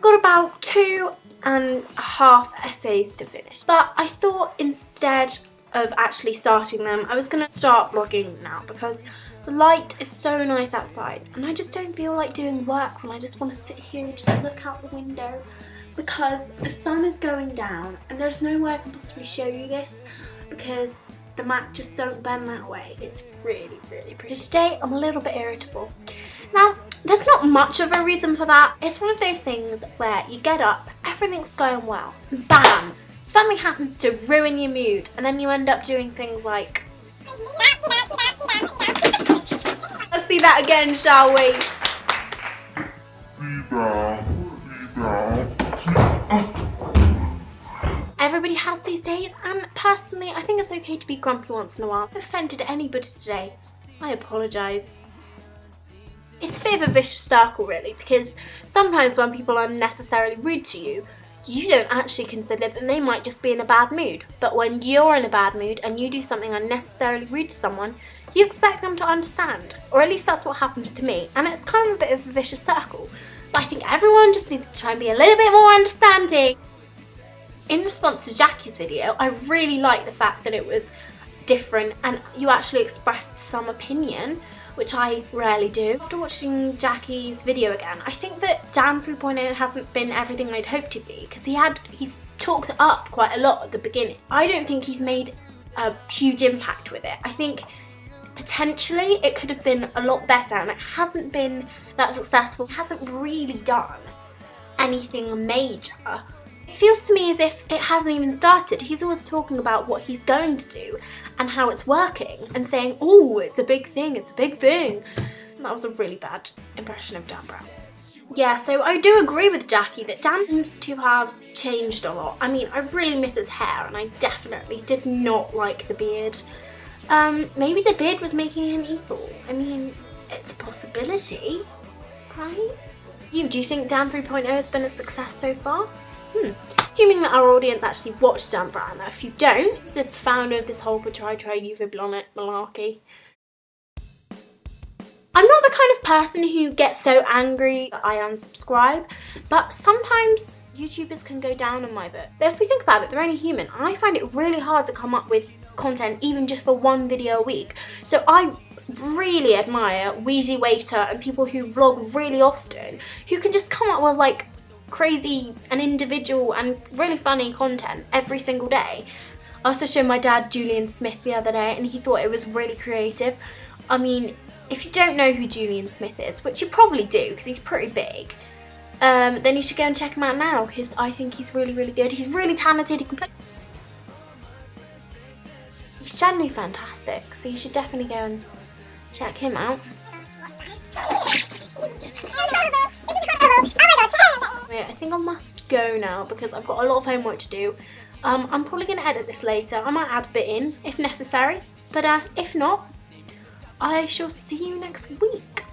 Got about 2.5 essays to finish, but I thought instead of actually starting them, I was going to start vlogging now because the light is so nice outside and I just don't feel like doing work when I just want to sit here and just look out the window because the sun is going down and there's no way I can possibly show you this because the mat just don't bend that way. It's really, really pretty. So today I'm a little bit irritable. Now, there's not much of a reason for that. It's one of those things where you get up, everything's going well, and bam, something happens to ruin your mood, and then you end up doing things like... Let's see that again, shall we? Everybody has these days, and personally, I think it's okay to be grumpy once in a while. If I've offended anybody today, I apologise. It's a bit of a vicious circle really, because sometimes when people are unnecessarily rude to you, you don't actually consider that they might just be in a bad mood. But when you're in a bad mood and you do something unnecessarily rude to someone, you expect them to understand. Or at least that's what happens to me. And it's kind of a bit of a vicious circle. But I think everyone just needs to try and be a little bit more understanding. In response to Jackie's video, I really liked the fact that it was different and you actually expressed some opinion, which I rarely do. After watching Jackie's video again, I think that Dan 3.0 hasn't been everything I'd hoped to be, because he's talked up quite a lot at the beginning. I don't think he's made a huge impact with it. I think potentially it could have been a lot better, and it hasn't been that successful. It hasn't really done anything major. It feels to me as if it hasn't even started. He's always talking about what he's going to do and how it's working and saying, oh, it's a big thing, it's a big thing. That was a really bad impression of Dan Brown. Yeah, so I do agree with Jackie that Dan seems to have changed a lot. I mean, I really miss his hair and I definitely did not like the beard. Maybe the beard was making him evil. I mean, it's a possibility, right? Do you think Dan 3.0 has been a success so far? Assuming that our audience actually watched Dan Brown. Now, if you don't, he's the founder of this whole try you fibble on it malarkey. I'm not the kind of person who gets so angry that I unsubscribe, but sometimes YouTubers can go down in my book. But if we think about it, they're only human, and I find it really hard to come up with content even just for one video a week. So I really admire Wheezy Waiter and people who vlog really often, who can just come up with like crazy and individual and really funny content every single day. I also showed my dad Julian Smith the other day and he thought it was really creative. I mean, if you don't know who Julian Smith is, which you probably do because he's pretty big, then you should go and check him out now because I think he's really, really good. He's really talented. He can play. He's genuinely fantastic, so you should definitely go and check him out. I think I must go now because I've got a lot of homework to do. I'm probably going to edit this later. I might add a bit in if necessary, but if not, I shall see you next week.